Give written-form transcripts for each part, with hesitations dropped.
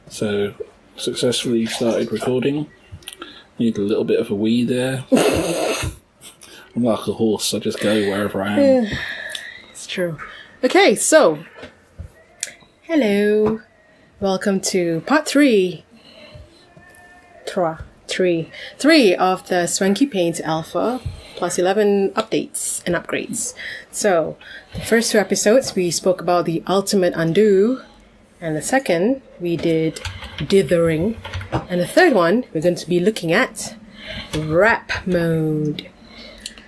So, successfully started recording. Need a little bit of a wee there. I'm like a horse, I just go wherever I am. It's true. Okay, so, hello. Welcome to part 3 of the Swanky Paint Alpha plus 11 updates and upgrades. So, the first 2 episodes we spoke about the ultimate undo, and the second we did dithering, and the third one we're going to be looking at wrap mode.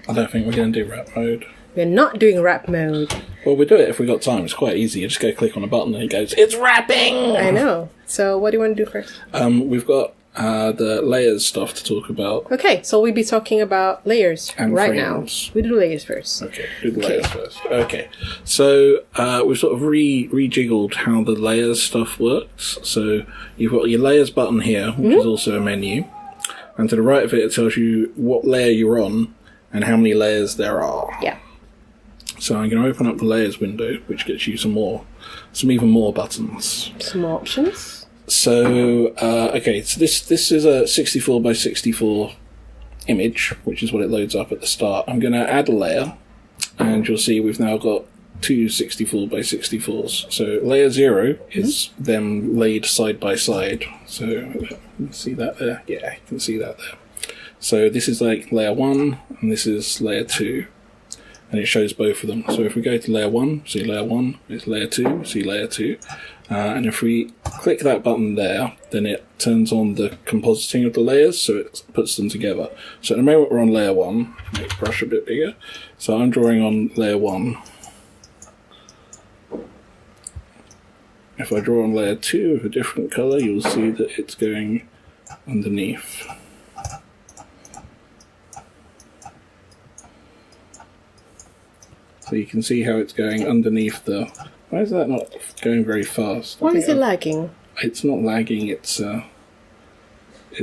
I don't think we're going to do wrap mode. We're not doing wrap mode. Well, we'll do it if we got time. It's quite easy. You just go click on a button and it goes, it's wrapping! I know. So what do you want to do first? We've got the layers stuff to talk about. Okay, so we'll be talking about layers And right frames. now. We do layers first. Okay, do the layers first. Okay, so we've sort of rejiggled how the layers stuff works. So you've got your layers button here, which is also a menu. And to the right of it, it tells you what layer you're on and how many layers there are. Yeah. So I'm going to open up the layers window, which gets you some even more buttons. Some more options. So, okay, so this is a 64 by 64 image, which is what it loads up at the start. I'm going to add a layer, and you'll see we've now got 2 64 by 64s. So layer 0 is them laid side by side. So, you see that there? Yeah, you can see that there. So this is like layer 1, and this is layer 2. And it shows both of them. So if we go to layer 1, see layer 1, it's layer 2, see layer 2. And if we click that button there, then it turns on the compositing of the layers, so it puts them together. So at the moment we're on layer 1, make the brush a bit bigger. So I'm drawing on layer 1. If I draw on layer 2 of a different colour, you'll see that it's going underneath. So you can see how it's going underneath the... Why is that not going very fast? Why is it lagging? It's not lagging, it's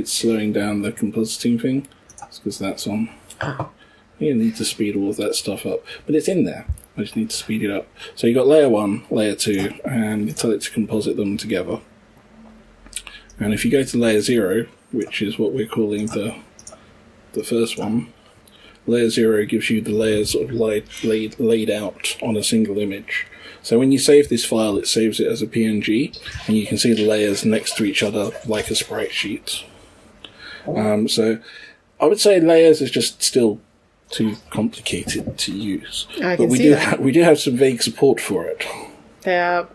slowing down the compositing thing. It's because that's on. Oh. You need to speed all of that stuff up. But it's in there. I just need to speed it up. So you got layer 1, layer 2, and you tell it to composite them together. And if you go to layer 0, which is what we're calling the first one, layer 0 gives you the layers sort of laid out on a single image. So when you save this file, it saves it as a PNG, and you can see the layers next to each other like a sprite sheet. So I would say layers is just still too complicated to use. I but can we see that. We do have some vague support for it. Yeah.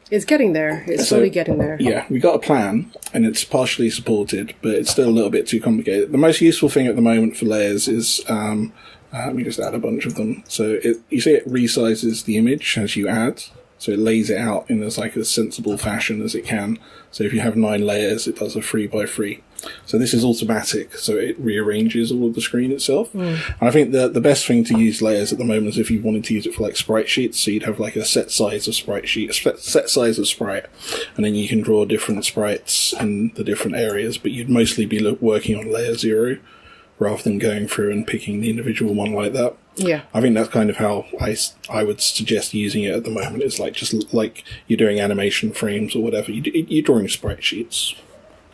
It's getting there. It's slowly getting there. Yeah, we got a plan, and it's partially supported, but it's still a little bit too complicated. The most useful thing at the moment for layers is, let me just add a bunch of them. So you see it resizes the image as you add, so it lays it out in as like a sensible fashion as it can. So if you have 9 layers, it does a 3 by 3. So this is automatic, so it rearranges all of the screen itself. And I think the best thing to use layers at the moment is if you wanted to use it for like sprite sheets, so you'd have like a set size of sprite sheet, set size of sprite, and then you can draw different sprites in the different areas, but you'd mostly be working on layer 0 rather than going through and picking the individual one like that. Yeah. I think that's kind of how I would suggest using it at the moment. It's like just like you're doing animation frames or whatever. You're drawing sprite sheets.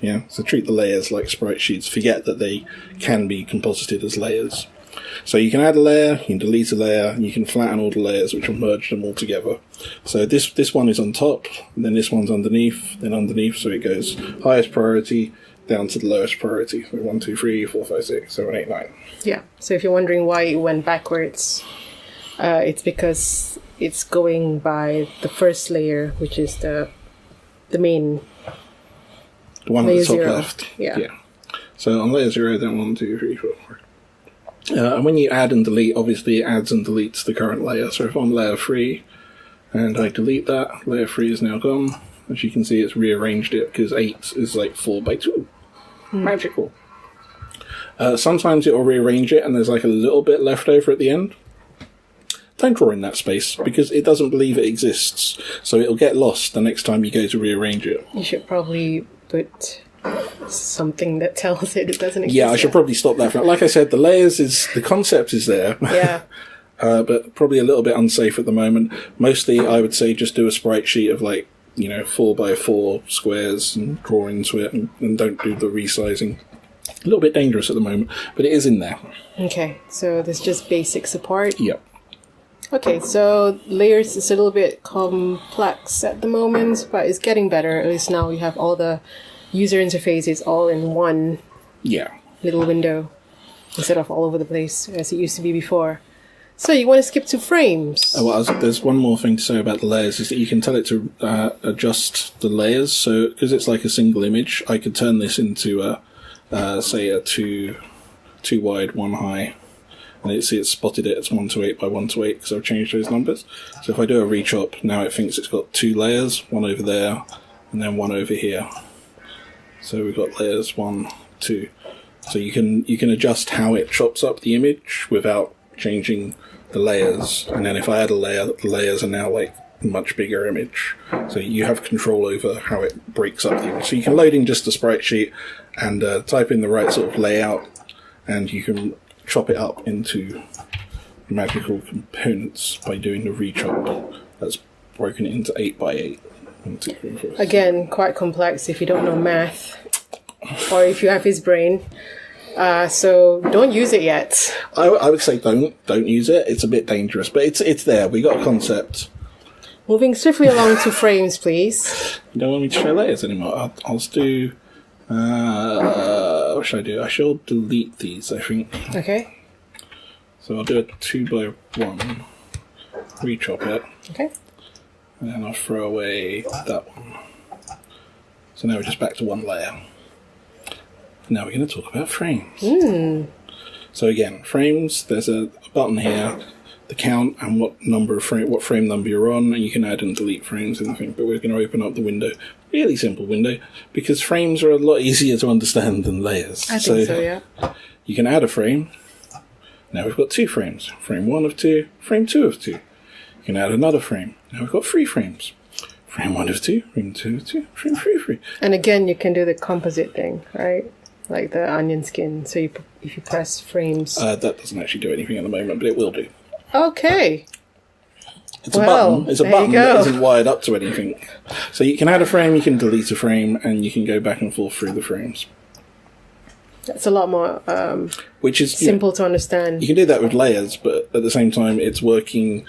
Yeah, so treat the layers like sprite sheets. Forget that they can be composited as layers. So you can add a layer, you can delete a layer, and you can flatten all the layers, which will merge them all together. So this one is on top, and then this one's underneath, then underneath, so it goes highest priority down to the lowest priority. So 1, 2, 3, 4, 5, 6, 7, 8, 9. Yeah. So if you're wondering why it went backwards, it's because it's going by the first layer, which is the main. The one at the top left. Yeah. So on layer 0, then 1, 2, 3, 4. And when you add and delete, obviously it adds and deletes the current layer. So if I'm layer 3 and I delete that, layer 3 is now gone. As you can see, it's rearranged it because 8 is like 4 by 2. Magical. Sometimes it will rearrange it and there's like a little bit left over at the end. Don't draw in that space because it doesn't believe it exists. So it'll get lost the next time you go to rearrange it. You should probably put something that tells it doesn't exist. Yeah, I should probably stop that. Like I said, the concept is there. Yeah. But probably a little bit unsafe at the moment. Mostly, I would say just do a sprite sheet of like 4x4 squares and draw into it and don't do the resizing. A little bit dangerous at the moment, but it is in there. Okay, so there's just basic support. Yep. Okay, so layers is a little bit complex at the moment, but it's getting better. At least now we have all the user interfaces all in one little window instead of all over the place as it used to be before. So you want to skip to frames? There's one more thing to say about the layers, is that you can tell it to adjust the layers. So because it's like a single image, I could turn this into say a two wide, one high. And it's spotted it as 128 by 128 because I've changed those numbers. So if I do a rechop, now it thinks it's got 2 layers, one over there, and then one over here. So we've got layers 1, 2. So you can adjust how it chops up the image without changing the layers. And then if I add a layer, the layers are now like a much bigger image. So you have control over how it breaks up the image. So you can load in just a sprite sheet and type in the right sort of layout, and you can chop it up into magical components by doing the rechop. That's broken it into 8 by 8. Again, quite complex if you don't know math, or if you have his brain. So don't use it yet. I would say don't use it. It's a bit dangerous, but it's there. We got a concept. Moving swiftly along to frames, please. You don't want me to show layers anymore. I'll just do. What should I do? I should delete these, I think. Okay. So I'll do a 2 by 1, rechop it, Okay. and then I'll throw away that one. So now we're just back to one layer. Now we're going to talk about frames. So again, frames, there's a button here, the count and what frame number you're on, and you can add and delete frames and everything, but we're going to open up the window. Really simple window, because frames are a lot easier to understand than layers. I think so, yeah. You can add a frame. Now we've got 2 frames. Frame 1 of 2, frame 2 of 2. You can add another frame. Now we've got 3 frames. Frame 1 of 2, frame 2 of 2, frame 3 of 3. And again, you can do the composite thing, right? Like the onion skin. So if you press frames... That doesn't actually do anything at the moment, but it will do. Okay. It's a button. It's a button that isn't wired up to anything. So you can add a frame, you can delete a frame, and you can go back and forth through the frames. That's a lot more which is simple to understand. You can do that with layers, but at the same time, it's working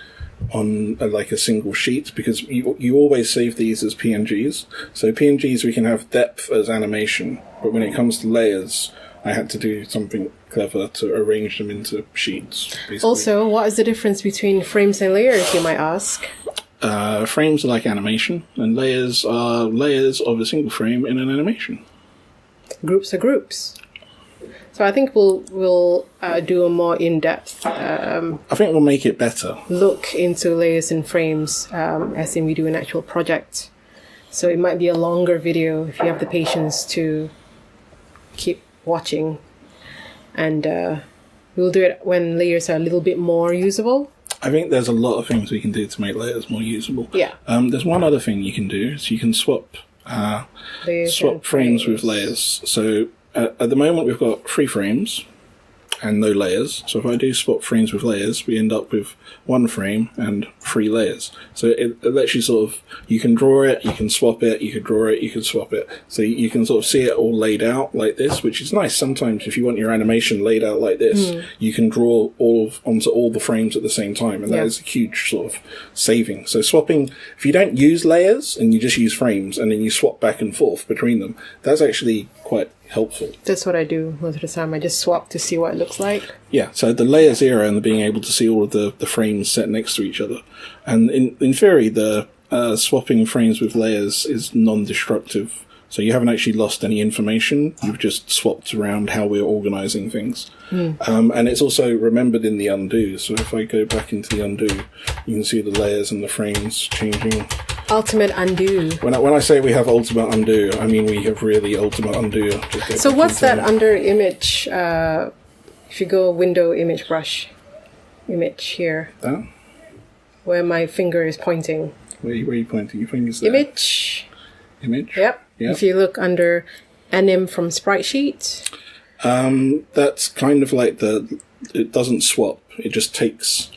on like a single sheet, because you always save these as PNGs. So PNGs, we can have depth as animation, but when it comes to layers, I had to do something clever to arrange them into sheets, basically. Also, what is the difference between frames and layers, you might ask? Frames are like animation, and layers are layers of a single frame in an animation. Groups are groups. So I think we'll do a more in-depth I think we'll make it better. look into layers and frames, as in we do an actual project. So it might be a longer video if you have the patience to keep watching. And we'll do it when layers are a little bit more usable. I think there's a lot of things we can do to make layers more usable. Yeah. There's one other thing you can do, so you can swap frames with layers. So at the moment we've got 3 frames and no layers. So if I do swap frames with layers, we end up with 1 frame and 3 layers. So it lets you sort of, you can draw it, you can swap it, you can draw it, you can swap it. So you can sort of see it all laid out like this, which is nice. Sometimes if you want your animation laid out like this, you can draw onto all the frames at the same time. And that is a huge sort of saving. So swapping, if you don't use layers and you just use frames and then you swap back and forth between them, that's actually quite helpful. That's what I do most of the time. I just swap to see what it looks like. Yeah, so the layers era and the being able to see all of the frames set next to each other. And in theory, the swapping frames with layers is non-destructive. So you haven't actually lost any information. You've just swapped around how we're organizing things. And it's also remembered in the undo. So if I go back into the undo, you can see the layers and the frames changing. Ultimate undo. When I say we have ultimate undo, I mean we have really ultimate undo. So what's that under image? If you go window image brush, image here. That? Where my finger is pointing. Where are you pointing? Your finger's there. Image. Image? Yep. If you look under anim from sprite sheet. That's kind of like it doesn't swap. It just takes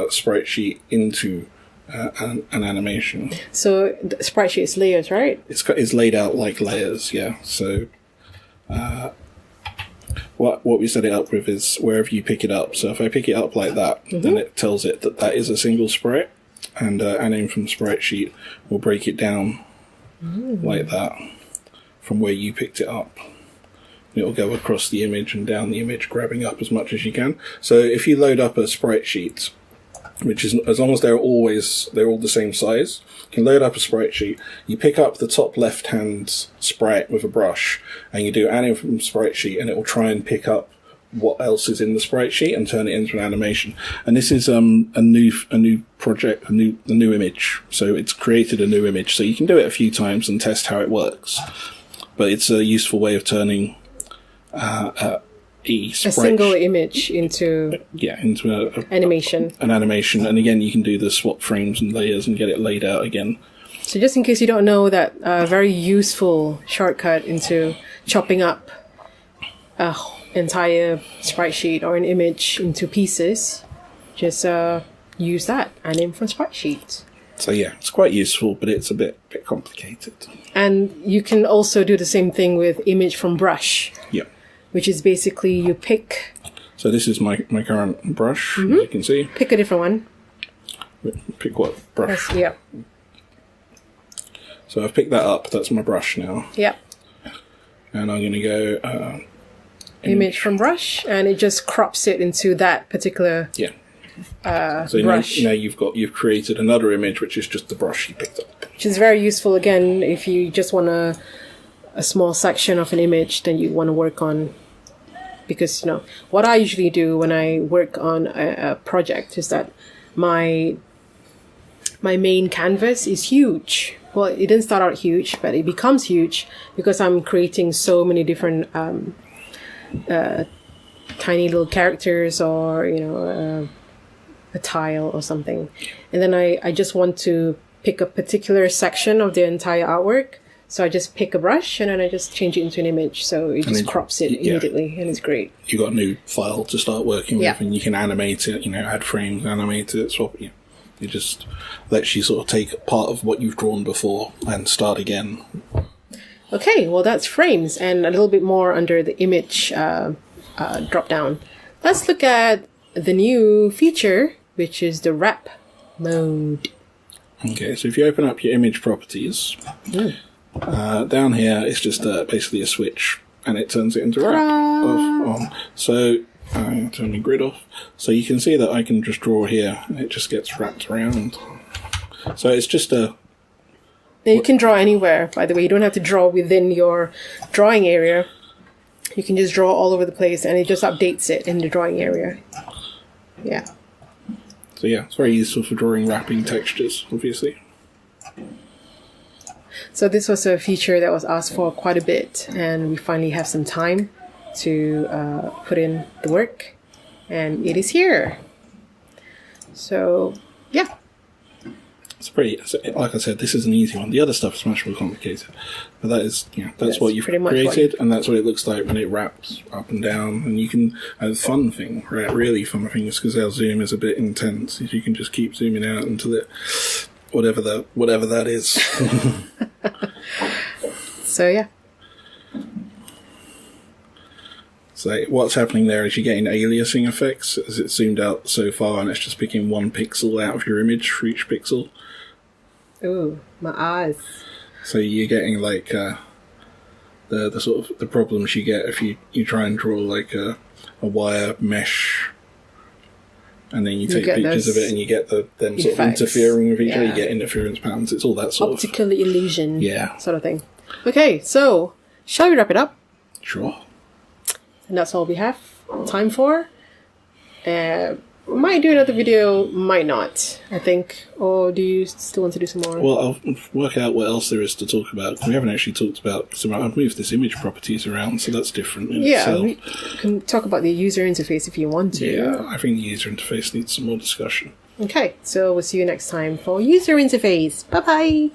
sprite sheet into an animation. So the sprite sheet is layers, right? It's laid out like layers, yeah. So what we set it up with is wherever you pick it up. So if I pick it up like that, then it tells it that that is a single sprite, and adding from sprite sheet will break it down like that from where you picked it up. It'll go across the image and down the image, grabbing up as much as you can. So if you load up a sprite sheet, which is, as long as they're all the same size, you can load up a sprite sheet, you pick up the top left-hand sprite with a brush, and you do add in from sprite sheet, and it will try and pick up what else is in the sprite sheet and turn it into an animation. And this is a new project, a new image. So it's created a new image. So you can do it a few times and test how it works. But it's a useful way of turning a single image into animation. An animation, and again you can do the swap frames and layers and get it laid out again. So just in case you don't know, that very useful shortcut into chopping up an entire sprite sheet or an image into pieces, just use that and in from sprite sheet. So yeah, it's quite useful, but it's a bit complicated. And you can also do the same thing with image from brush. Yeah. Which is basically you pick... So this is my current brush, as you can see. Pick a different one. Pick what? Brush. Yeah. So I've picked that up, that's my brush now. Yep. And I'm going to go... image from brush, and it just crops it into that particular so brush. Now you've created another image, which is just the brush you picked up. Which is very useful, again, if you just want a small section of an image, then you want to work on... Because, what I usually do when I work on a project is that my main canvas is huge. Well, it didn't start out huge, but it becomes huge because I'm creating so many different tiny little characters or, a tile or something. And then I just want to pick a particular section of the entire artwork. So I just pick a brush and then I just change it into an image. So it just crops it immediately, and it's great. You got a new file to start working with, and you can animate it. Add frames, animate it. Swap. It just lets you sort of take part of what you've drawn before and start again. Okay, well that's frames, and a little bit more under the image drop down. Let's look at the new feature, which is the wrap mode. Okay, so if you open up your image properties. Down here, it's just basically a switch, and it turns it into wrap. On. So I'm turning grid off, so you can see that I can just draw here, and it just gets wrapped around. So it's just a... You can draw anywhere, by the way. You don't have to draw within your drawing area. You can just draw all over the place, and it just updates it in the drawing area. Yeah. So yeah, it's very useful for drawing wrapping textures, obviously. So this was a feature that was asked for quite a bit, and we finally have some time to put in the work, and it is here. So, yeah. It's pretty, like I said, this is an easy one. The other stuff is much more complicated. But that's what you've created, and that's what it looks like when it wraps up and down. And you can, a fun thing, right, really fun thing, is because our zoom is a bit intense, is you can just keep zooming out until it... Whatever that is. So yeah. So what's happening there is you're getting aliasing effects as it's zoomed out so far, and it's just picking one pixel out of your image for each pixel. Ooh, my eyes. So you're getting like the sort of the problems you get if you try and draw like a wire mesh. And then you take pictures of it, and you get them sort of interfering with each other. You get interference patterns. It's all that sort of... Optical illusion. Yeah. Sort of thing. Okay, so shall we wrap it up? Sure. And that's all we have time for. Might do another video, might not, I think. Or do you still want to do some more? Well, I'll work out what else there is to talk about. We haven't actually talked about... So I've moved this image properties around, so that's different in itself. We can talk about the user interface if you want to. Yeah, I think the user interface needs some more discussion. Okay, so we'll see you next time for user interface. Bye-bye!